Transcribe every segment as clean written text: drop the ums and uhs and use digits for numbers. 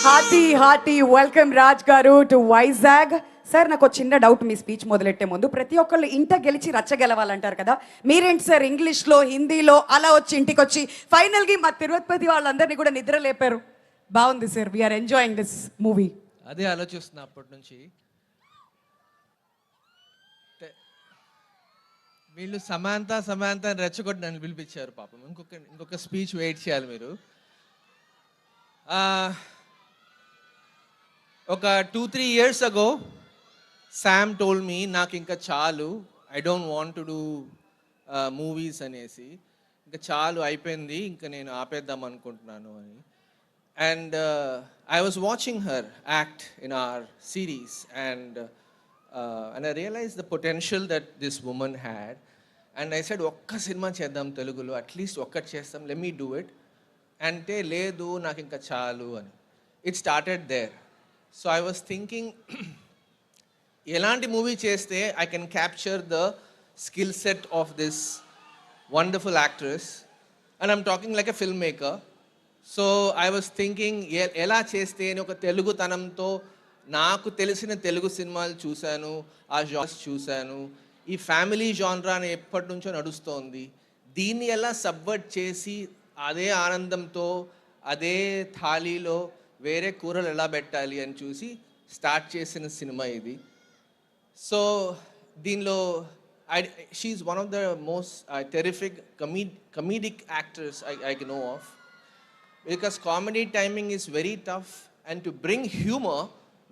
Hearty welcome Raj గారు to Vizag. Sir నాకు చిన్న డౌట్ మీ స్పీచ్ మొదలెట్టే ముందు. ప్రతి ఒక్కళ్ళు ఇంట గెలిచి రచ్చ గెలవాలంటారు కదా, మీరేంటి సార్ ఇంగ్లీష్లో హిందీలో అలా వచ్చి ఇంటికి వచ్చి ఫైనల్గా మా తిరుపతి వాళ్ళందరినీ కూడా నిద్ర లేపారు. బాగుంది sir, we're enjoying this movie. అదే ఆలోచిస్తున్నా అప్పటి నుంచి. వీళ్ళు సమాంత అని రెచ్చగొట్టి నన్ను పిలిపించారు పాపం. ఇంకొక స్పీచ్ వెయిట్ చేయాలి మీరు. ఒక 2-3 years ago Sam told me నాకు ఇంకా చాలు, I don't want to do movies అనేసి, ఇంకా చాలు అయిపోయింది, ఇంకా నేను ఆపేద్దాం అనుకుంటున్నాను అని. And I was watching her act in our series and I realized the potential that this woman had and I said ఒక్క సినిమా చేద్దాం తెలుగులో, అట్లీస్ట్ ఒక్కటి చేస్తాం, let me do it. అంటే లేదు నాకు ఇంకా చాలు అని. It started there. So I was thinking ఎలాంటి మూవీ చేస్తే I can capture the skill set of this wonderful actress and I'm talking like a film maker. So I was thinking ఎలా చేస్తే అని ఒక తెలుగుతనంతో, నాకు తెలిసిన తెలుగు సినిమాలు చూశాను, ఆ జాన్స్ చూశాను, ఈ ఫ్యామిలీ జాన్రా అని ఎప్పటి నుంచో నడుస్తోంది, దీన్ని ఎలా సబ్వర్ట్ చేసి అదే ఆనందంతో అదే థాలీలో వేరే కూరలు ఎలా పెట్టాలి అని చూసి స్టార్ట్ చేసిన సినిమా ఇది. సో దీనిలో she's one of the most terrific comedic actors I know of, because comedy timing is very tough and to bring humor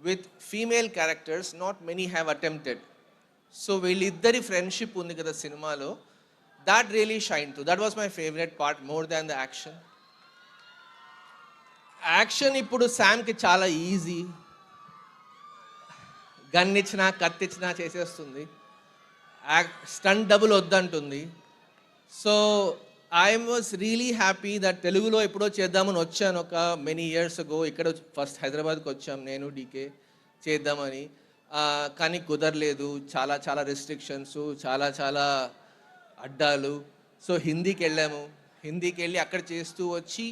with female characters not many have attempted. So వీళ్ళిద్దరి friendship ఉంది కదా సినిమాలో, that really shined through. That was my favorite part more than the action. Action ఇప్పుడు శామ్కి చాలా easy, gun ఇచ్చినా కత్తి ఇచ్చినా చేసేస్తుంది, స్టంట్ డబుల్ వద్దంటుంది. So I was really happy that తెలుగులో ఎప్పుడో చేద్దామని వచ్చాను ఒక మెనీ ఇయర్స్ అగో. ఇక్కడ ఫస్ట్ హైదరాబాద్కి వచ్చాం నేను డీకే చేద్దామని, కానీ కుదరలేదు, చాలా చాలా రెస్ట్రిక్షన్స్, చాలా అడ్డాలు. సో హిందీకి వెళ్ళాము, హిందీకి వెళ్ళి అక్కడ చేస్తూ వచ్చి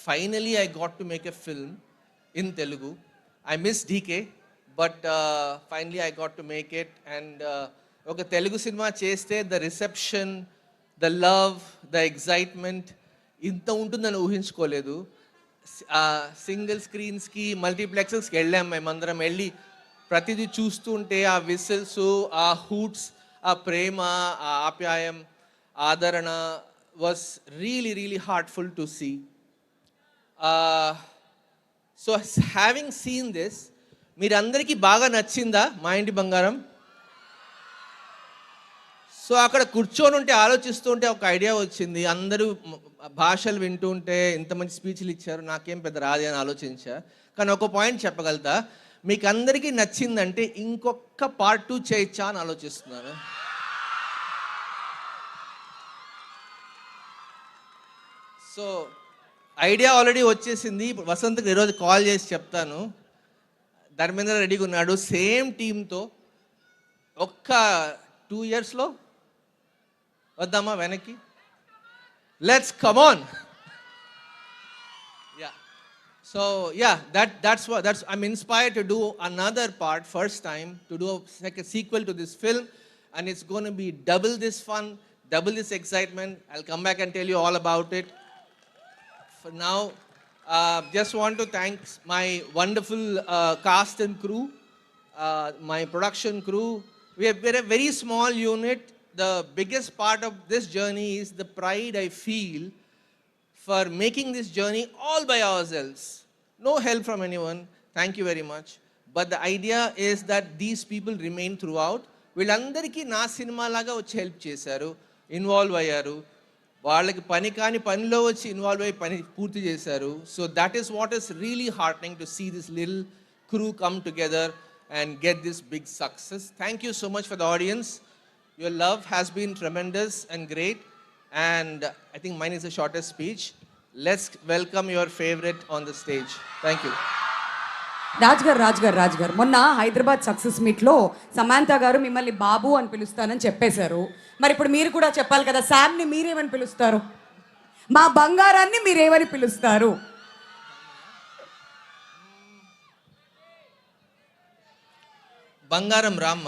finally I got to make a film in Telugu. I miss DK but finally I got to make it and oka Telugu cinema cheste the reception, the love, the excitement inta untundani uhinchukoledu. Single screens ki multiplexes ki ellam memandaram elli pratidi choostunte aa whistles, aa hoots, aa prema, aa apyayam, aadarana was really heartful to see. So having seen this, మీరందరికీ బాగా నచ్చిందా మా ఇంటి బంగారం? So అక్కడ కూర్చొని ఉంటే ఆలోచిస్తూ ఉంటే ఒక ఐడియా వచ్చింది. అందరూ భాషలు వింటూ ఉంటే ఇంత మంచి స్పీచ్లు ఇచ్చారు, నాకేం పెద్ద రాదు అని ఆలోచించా. కానీ ఒక పాయింట్ చెప్పగలుగుతా, మీకు అందరికీ నచ్చిందంటే ఇంకొక part 2 చేయొచ్చా అని ఆలోచిస్తున్నాను. సో ఐడియా ఆల్రెడీ వచ్చేసింది. వసంత్కి ఈరోజు కాల్ చేసి చెప్తాను. ధర్మేంద్ర రెడీగా ఉన్నాడు సేమ్ టీంతో. ఒక్క 2 yearsలో వద్దామా వెనక్కి? Let's come on. Yeah so yeah that's I'm inspired to do another part, first time to do like a sequel to this film, and it's going to be double this fun, double this excitement. I'll come back and tell you all about it. For now, just want to thank my wonderful cast and crew, my production crew. We're a very small unit. The biggest part of this journey is the pride I feel for making this journey all by ourselves. No help from anyone. Thank you very much. But the idea is that these people remain throughout. వీళ్ళందరికీ నా cinema లాగా వచ్చి help చేశారు, involve అయ్యారు, వాళ్ళకి పని కాని పనిలో వచ్చి ఇన్వాల్వ్ అయ్యి పని పూర్తి చేశారు. So that is what is really heartening to see this little crew come together and get this big success. Thank you so much for the audience. Your love has been tremendous and great and I think mine is the shortest speech. Let's welcome your favourite on the stage. Thank you. Raj garu మొన్న Hyderabad success మీట్లో సమాంత గారు మిమ్మల్ని బాబు అని పిలుస్తానని చెప్పేశారు. మరి ఇప్పుడు మీరు కూడా చెప్పాలి కదా, శామ్ని మీరేమని పిలుస్తారు, మా బంగారాన్ని మీరేమని పిలుస్తారు? బంగారం రామ్మ.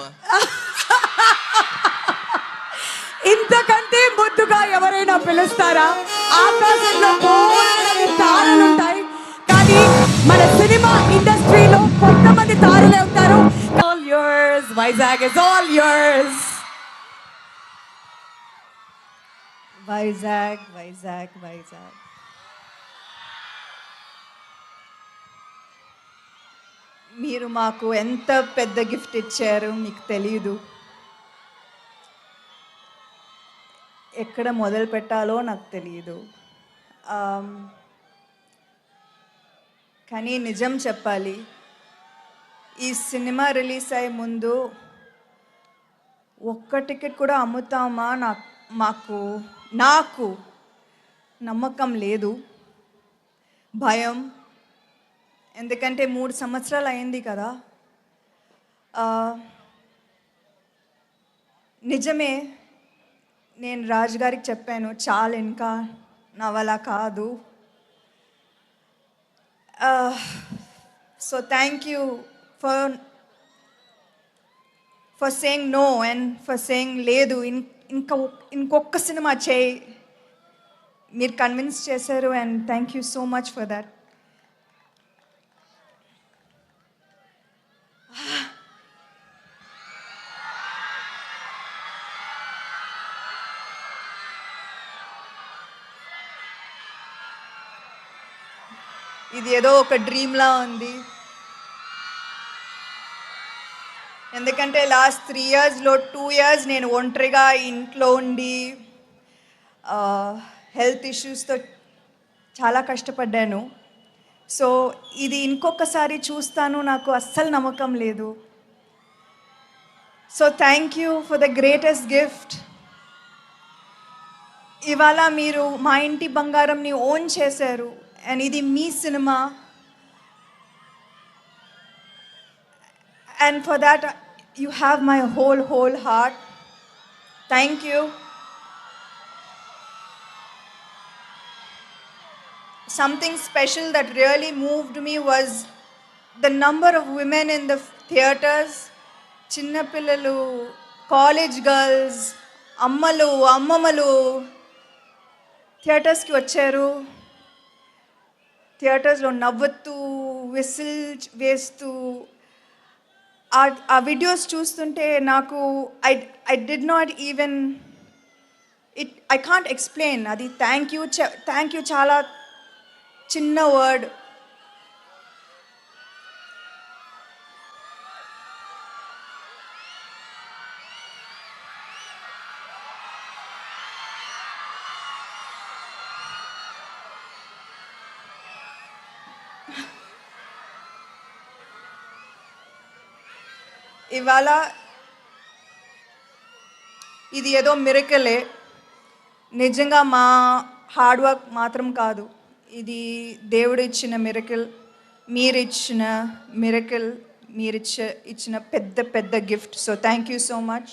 ఇంతకంటే ముద్దుగా ఎవరైనా పిలుస్తారా? ఆకాశంలో బోలెడన్ని తారలుంటాయి, కానీ మన సినిమా ఇండస్ట్రీలో కొంతమంది తారలే ఉంటారు. All yours, Vizag is all yours. Vizag Vizag Vizag మీరు మాకు ఎంత పెద్ద గిఫ్ట్ ఇచ్చారు మీకు తెలియదు. ఎక్కడ మొదలు పెట్టాలో నాకు తెలియదు. కానీ నిజం చెప్పాలి, ఈ సినిమా రిలీజ్ అయ్యే ముందు ఒక్క టికెట్ కూడా అమ్ముతామా నాకు నమ్మకం లేదు, భయం. ఎందుకంటే 3 సంవత్సరాలు అయింది కదా. నిజమే, నేను రాజు గారికి చెప్పాను, చాలు ఇంకా నా వల్ల కాదు. So thank you for saying no and for saying లేదు, ఇంకొక సినిమా చేయి. మీరు కన్విన్స్ చేశారు and thank you so much for that. ఇది ఏదో ఒక డ్రీమ్లా ఉంది. ఎందుకంటే లాస్ట్ 3 ఇయర్స్లో 2 ఇయర్స్ నేను ఒంటరిగా ఇంట్లో ఉండి హెల్త్ ఇష్యూస్తో చాలా కష్టపడ్డాను. సో ఇది ఇంకొకసారి చూస్తాను నాకు అస్సలు నమ్మకం లేదు. So thank you for the greatest gift. ఇవాళ మీరు మా ఇంటి బంగారంని ఓన్ చేశారు అండ్ ఇది మీ cinema. And for that, you have my whole heart. Thank you. Something special that really moved me was the number of women in the theaters. Chinna pillalu, college girls, ammalu, ammamalu theaters ki vacharu. థియేటర్స్లో నవ్వుతూ whistle వేస్తూ ఆ videos చూస్తుంటే నాకు I did not even I can't explain. అది thank you చాలా చిన్న word. ఇవాళ ఇది ఏదో మిరకలే, నిజంగా మా హార్డ్ వర్క్ మాత్రం కాదు, ఇది దేవుడు ఇచ్చిన మిరకల్, మీరిచ్చిన మిరకల్, ఇచ్చిన పెద్ద gift. So thank you so much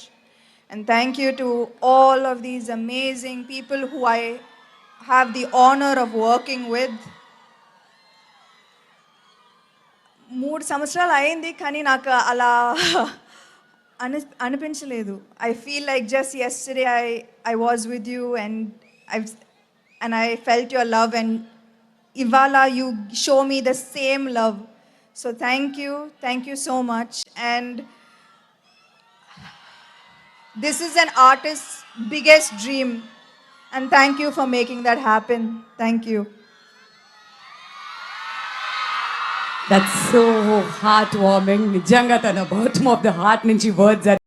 and thank you to all of these amazing people who I have the honour of working with. 3 సంవత్సరాలు అయింది కానీ నాకు అలా అనిపించలేదు. I feel like just yesterday I was with you and I felt your love and ఇవాళ you show me the same love. So thank you so much and this is an artist biggest dream and thank you for making that happen. Thank you. That's so heartwarming. నిజంగా తన bottom of the heart నుంచి words